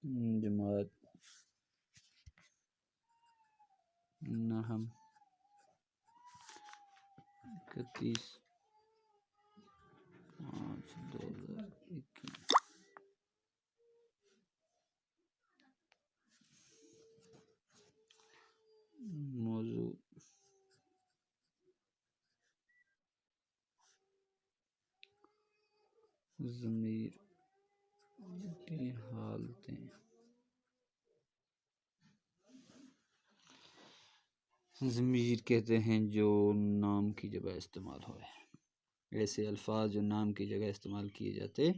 جماعت نہم 31/5/2021۔ موضوع ضمیر کی حالتیں۔ ضمیر کہتے ہیں جو نام کی جگہ استعمال ہوئے، ایسے الفاظ جو نام کی جگہ استعمال کیے جاتے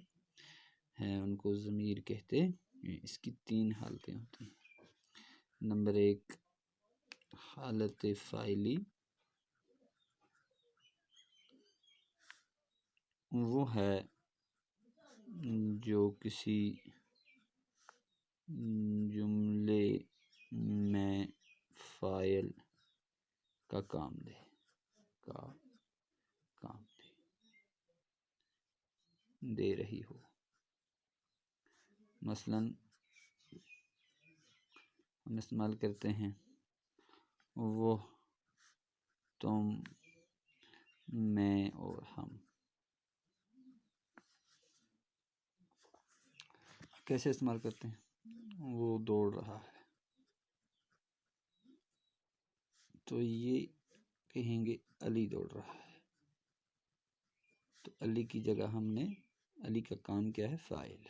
ہیں ان کو ضمیر کہتے ہیں۔ اس کی 3 حالتیں ہوتی ہیں۔ نمبر 1 حالت فاعلی، وہ ہے جو کسی جملے میں فاعل کا کام دے دے رہی ہو۔ مثلا ہم استعمال کرتے ہیں وہ، تم، میں اور ہم۔ کیسے استعمال کرتے ہیں؟ وہ دوڑ رہا ہے تو یہ کہیں گے علی دوڑ رہا ہے، تو علی کی جگہ ہم نے، علی کا کام کیا ہے؟ فاعل،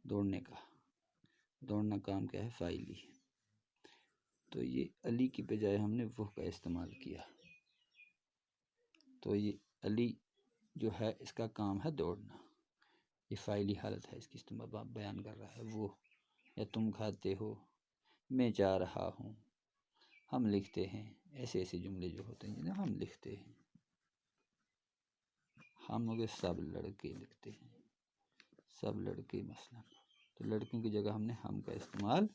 دوڑنے کا، دوڑنا کام کیا ہے؟ فاعلی۔ تو یہ علی کی بجائے ہم نے وہ کا استعمال کیا، تو یہ علی جو ہے اس کا کام ہے دوڑنا، یہ فاعلی حالت ہے، اس کی استعمال بیان کر رہا ہے وہ، یا تم کھاتے ہو، میں جا رہا ہوں، ہم لکھتے ہیں، ایسے ایسے جملے جو ہوتے ہیں جنہیں ہم لکھتے ہیں۔ ہم اگر سب لڑکے لکھتے ہیں، سب لڑکے مثلا، تو لڑکوں کی جگہ ہم نے ہم کا استعمال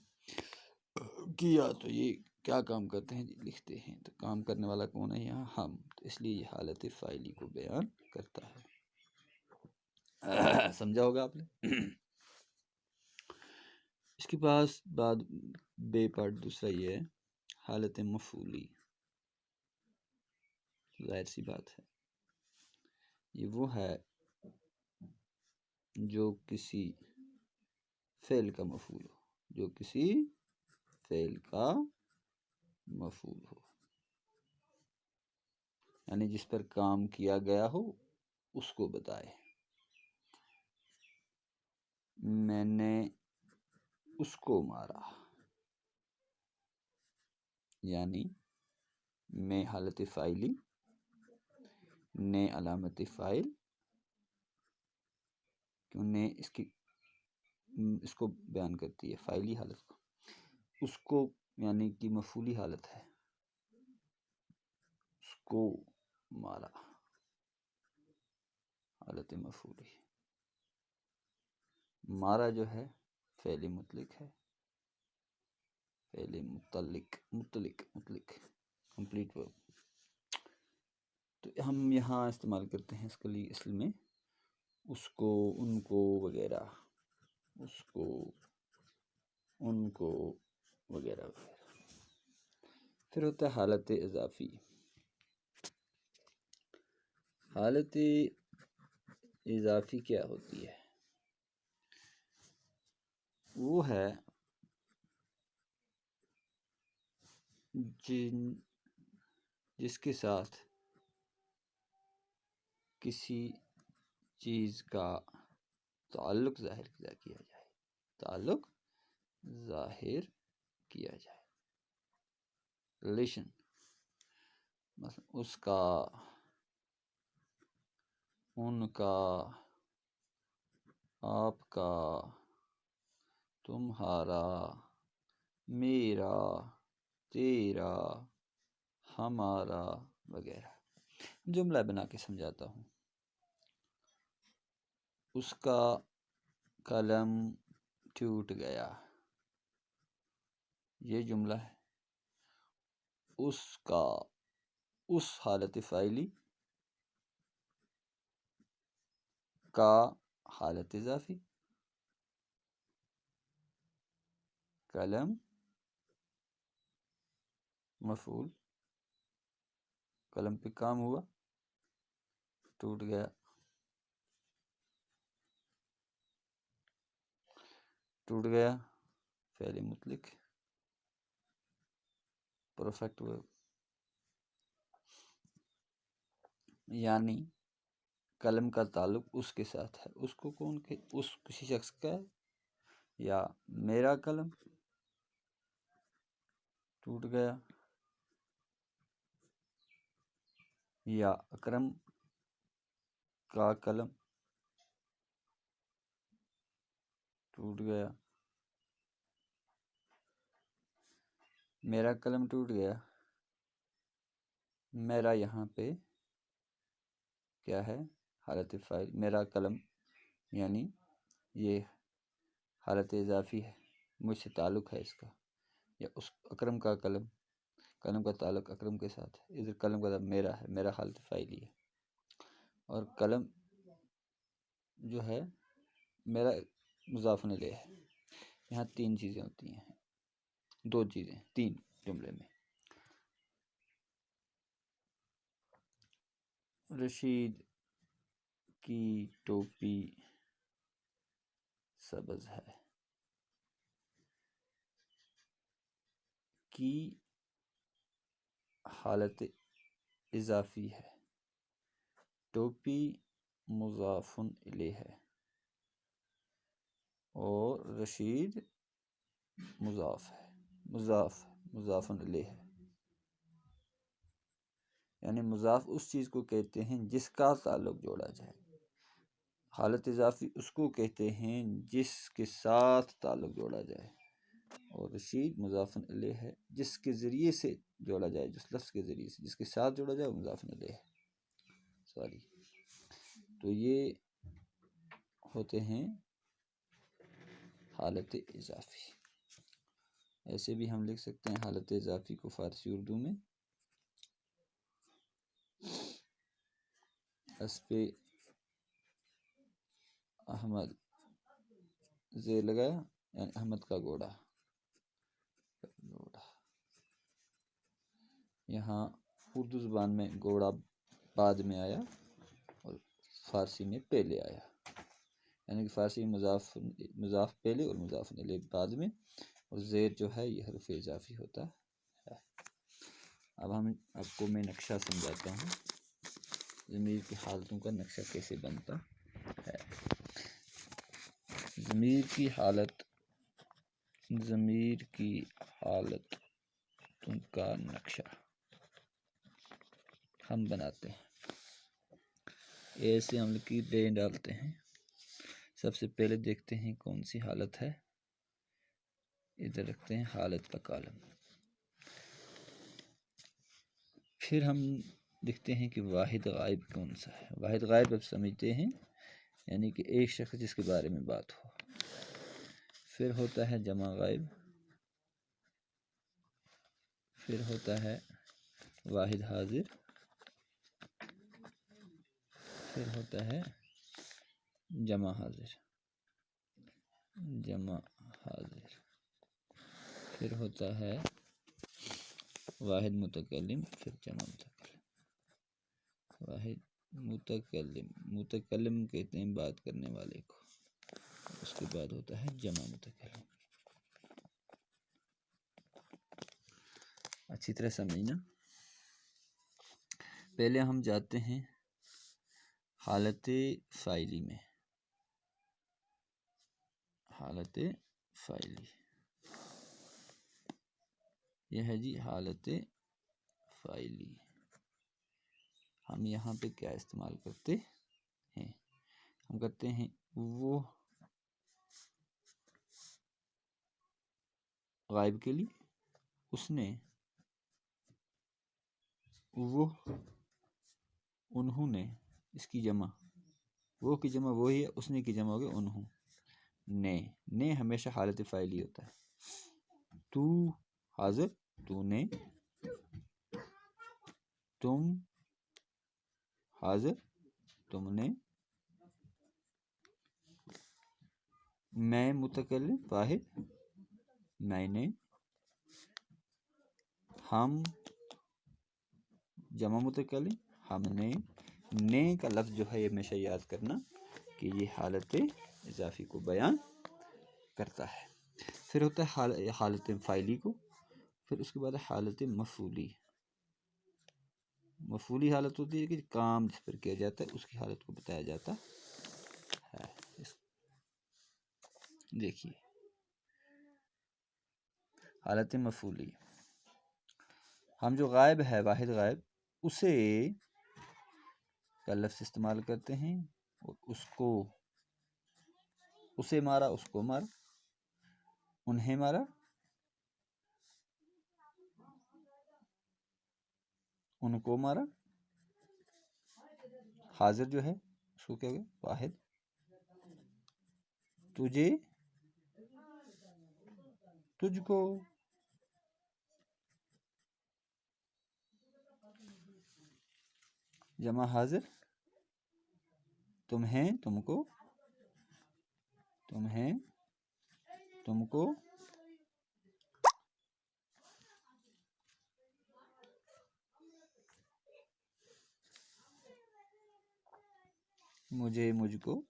کیا، تو یہ کیا کام کرتے ہیں؟ لکھتے ہیں، تو کام کرنے والا کون ہے یہاں؟ ہم، تو اس لیے یہ حالت فاعلی کو بیان کرتا ہے۔ سمجھا ہوگا آپ نے؟ اس کے پاس بعد بے پارٹ دوسرا یہ ہے حالت مفعولی۔ ظاہر سی بات ہے یہ وہ ہے جو کسی فعل کا مفعول ہو، جو کسی فعل کا مفعول ہو، یعنی جس پر کام کیا گیا ہو اس کو بتائے۔ میں نے اس کو مارا، یعنی میں حالت فاعلی، نے علامت فاعل، کیوں نے اس کو بیان کرتی ہے فاعلی حالت کو، اس کو یعنی کہ مفعولی حالت ہے، اس کو مارا، حالت مفعولی۔ مارا جو ہے فعل مطلق ہے، فعل مطلق کمپلیٹ ورب۔ تو ہم یہاں استعمال کرتے ہیں اس کے لیے اصل میں اس کو، ان کو وغیرہ، اس کو، ان کو وغیرہ وغیرہ۔ پھر ہوتا ہے حالت اضافی۔ حالت اضافی کیا ہوتی ہے؟ وہ ہے جس کے ساتھ کسی چیز کا تعلق ظاہر کیا جائے، تعلق ظاہر کیا جائے، ریلیشن، مثلا اس کا، ان کا، آپ کا، تمہارا، میرا، تیرا، ہمارا وغیرہ۔ جملہ بنا کے سمجھاتا ہوں۔ اس کا قلم ٹوٹ گیا، یہ جملہ ہے۔ اس کا، اس حالت فاعلی کا حالت اضافی، قلم مفعول، قلم پہ کام ہوا، ٹوٹ گیا، ٹوٹ گیا فعل مطلق پرفیکٹ ورب، یعنی قلم کا تعلق اس کے ساتھ ہے، اس کو کون کہ اس کسی شخص کا ہے، یا میرا قلم ٹوٹ گیا، یا اکرم کا قلم ٹوٹ گیا، میرا قلم ٹوٹ گیا، میرا یہاں پہ کیا ہے، حالت فاعل، میرا قلم یعنی یہ حالت اضافی ہے، مجھ سے تعلق ہے اس کا، یا اس اکرم کا قلم، قلم کا تعلق اکرم کے ساتھ ہے، ادھر قلم کا میرا ہے، میرا حالت فاعلی ہے، اور قلم جو ہے میرا مضاف الیہ ہے۔ یہاں تین چیزیں ہوتی ہیں، دو چیزیں، تین جملے میں۔ رشید کی ٹوپی سبز ہے، کی حالت اضافی ہے، ٹوپی مضاف الیہ ہے، اور رشید مضاف ہے، مضاف الیہ ہے، یعنی مضاف اس چیز کو کہتے ہیں جس کا تعلق جوڑا جائے، حالت اضافی اس کو کہتے ہیں جس کے ساتھ تعلق جوڑا جائے، اور رشید مضاف الیہ ہے، جس کے ذریعے سے جوڑا جائے، جس لفظ کے ذریعے سے جس کے ساتھ جوڑا جائے وہ مضاف الیہ ہے۔ تو یہ ہوتے ہیں حالت اضافی۔ ایسے بھی ہم لکھ سکتے ہیں حالت اضافی کو فارسی اردو میں، حسب احمد زیر لگایا، یعنی احمد کا گھوڑا، یہاں اردو زبان میں گھوڑا بعد میں آیا اور فارسی میں پہلے آیا، یعنی کہ فارسی مضاف پہلے اور مضاف الیہ بعد میں، اور زیر جو ہے یہ حرف اضافی ہوتا ہے۔ اب آپ کو میں نقشہ سمجھاتا ہوں، ضمیر کی حالتوں کا نقشہ کیسے بنتا ہے۔ ضمیر کی حالتوں کا نقشہ ہم بناتے ہیں، ایسے ہم لکیریں ڈالتے ہیں۔ سب سے پہلے دیکھتے ہیں کون سی حالت ہے، ادھر رکھتے ہیں حالت کا کالم، پھر ہم دیکھتے ہیں کہ واحد غائب کون سا ہے۔ واحد غائب اب سمجھتے ہیں، یعنی کہ ایک شخص جس کے بارے میں بات ہو۔ پھر ہوتا ہے جمع غائب، پھر ہوتا ہے واحد حاضر، پھر ہوتا ہے جمع حاضر، پھر ہوتا ہے واحد متکلم، پھر جمع متکلم۔ واحد متکلم کہتے ہیں بات کرنے والے کو، اس کے بعد ہوتا ہے جمع متکلم۔ اچھی طرح سمجھنا۔ پہلے ہم جاتے ہیں حالت فاعلی میں، حالت فاعلی یہ ہے جی حالت فاعلی۔ ہم یہاں پہ کیا استعمال کرتے ہیں، ہم کرتے ہیں وہ غائب کے لیے، اس نے، وہ، انہوں نے، اس کی جمع، وہ کی جمع وہی ہے، اس نے کی جمع ہوگی انہوں نے ہمیشہ حالت فاعلی ہوتا ہے۔ تو حاضر، تو نے، تم حاضر، تم نے، میں متکلم واحد، میں نے، ہم جمع متکلم، ہم نے کا لفظ جو ہے یہ ہمیشہ یاد کرنا کہ یہ حالت اضافی کو بیان کرتا ہے۔ پھر ہوتا ہے حالت فاعلی کو، پھر اس کے بعد حالت مفعولی۔ مفعولی حالت ہوتی ہے کہ کام جس پر کیا جاتا ہے اس کی حالت کو بتایا جاتا ہے۔ دیکھیے حالت مفعولی، ہم جو غائب ہے واحد غائب اسے کا لفظ استعمال کرتے ہیں اور اس کو، اسے مارا، اس کو مارا، انہیں مارا، ان کو مارا۔ حاضر جو ہے اس کو کیا گیا واحد، تجھے، تجھ کو، جمع حاضر، تمہیں، تم کو، تمہیں، تم کو، مجھے، مجھ کو،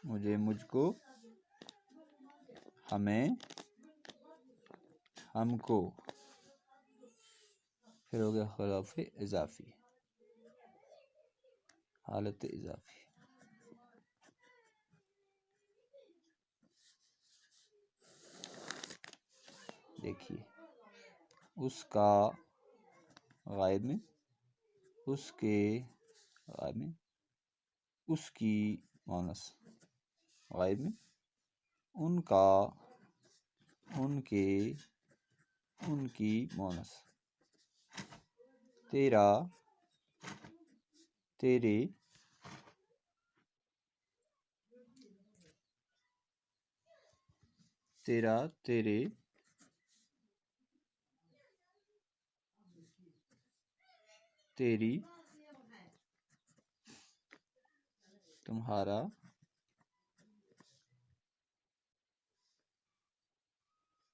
مجھے، مجھ کو، ہمیں، ہم کو۔ پھر ہو گیا خلاف اضافی، حالت اضافی۔ دیکھیے اس کا غائب میں، اس کے غائب میں، اس کی مونس غائب میں، ان کا، ان کے، ان کی مونس، تیرا، تیرے، تیرا، تیرے، تیری، تمہارا،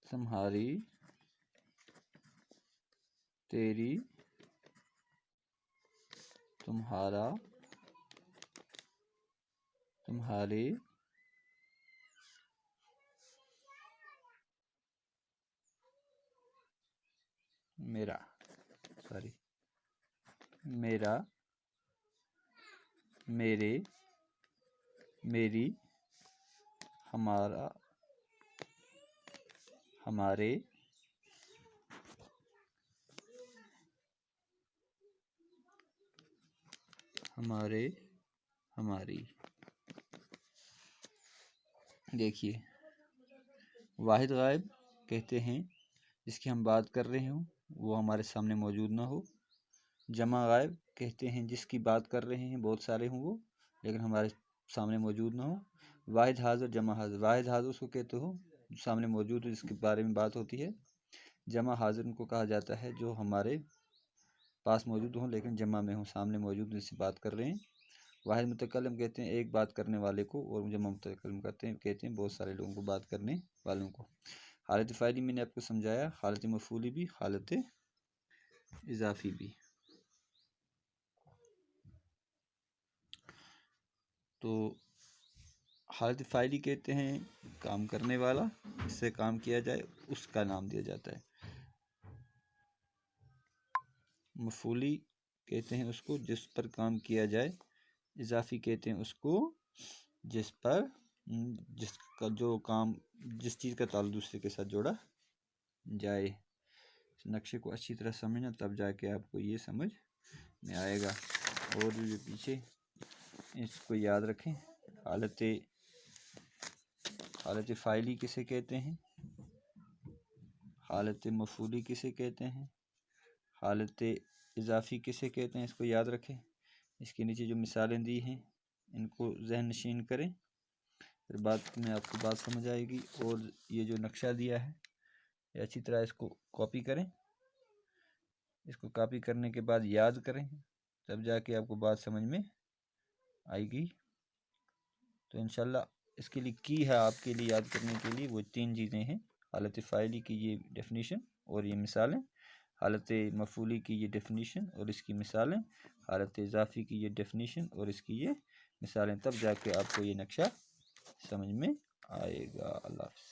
تمہاری، تیری، تمہارا، تمہارے، میرا، سوری، میرا، میرے، میری، ہمارا، ہمارے، ہمارے، ہماری۔ دیکھیے واحد غائب کہتے ہیں جس کی ہم بات کر رہے ہوں وہ ہمارے سامنے موجود نہ ہو۔ جمع غائب کہتے ہیں جس کی بات کر رہے ہیں بہت سارے ہوں وہ لیکن ہمارے سامنے موجود نہ ہو۔ واحد حاضر، جمع حاضر، واحد حاضر اس کو کہتے ہو جو سامنے موجود ہو جس کے بارے میں بات ہوتی ہے۔ جمع حاضر ان کو کہا جاتا ہے جو ہمارے پاس موجود ہوں لیکن جمع میں ہوں، سامنے موجود جس سے بات کر رہے ہیں۔ واحد متکلم کہتے ہیں ایک بات کرنے والے کو، اور جمع متکلم کہتے ہیں بہت سارے لوگوں کو، بات کرنے والوں کو۔ حالت فاعلی میں نے آپ کو سمجھایا، حالت مفعولی بھی، حالت اضافی بھی۔ تو حالت فاعلی کہتے ہیں کام کرنے والا، اس سے کام کیا جائے اس کا نام دیا جاتا ہے۔ مفعولی کہتے ہیں اس کو جس پر کام کیا جائے، اضافی کہتے ہیں اس کو جس پر، جس کا جو کام، جس چیز کا تعلق دوسرے کے ساتھ جوڑا جائے۔ اس نقشے کو اچھی طرح سمجھنا تب جا کے آپ کو یہ سمجھ میں آئے گا۔ اور جو پیچھے اس کو یاد رکھیں، حالت فاعلی کسے کہتے ہیں، حالت مفعولی کسے کہتے ہیں، حالت اضافی کسے کہتے ہیں، اس کو یاد رکھیں۔ اس کے نیچے جو مثالیں دی ہیں ان کو ذہن نشین کریں، پھر بعد میں آپ کو بات سمجھ آئے گی۔ اور یہ جو نقشہ دیا ہے یہ اچھی طرح اس کو کاپی کریں، اس کو کاپی کرنے کے بعد یاد کریں تب جا کے آپ کو بات سمجھ میں آئے گی۔ تو انشاءاللہ اس کے لیے کی ہے آپ کے لیے یاد کرنے کے لیے، وہ 3 چیزیں ہیں: حالت فاعلی کی یہ ڈیفینیشن اور یہ مثالیں، حالت مفعولی کی یہ ڈیفینیشن اور اس کی مثالیں، حالت اضافی کی یہ ڈیفینیشن اور اس کی یہ مثالیں، تب جا کے آپ کو یہ نقشہ سمجھ میں آئے گا۔ اللہ حافظ۔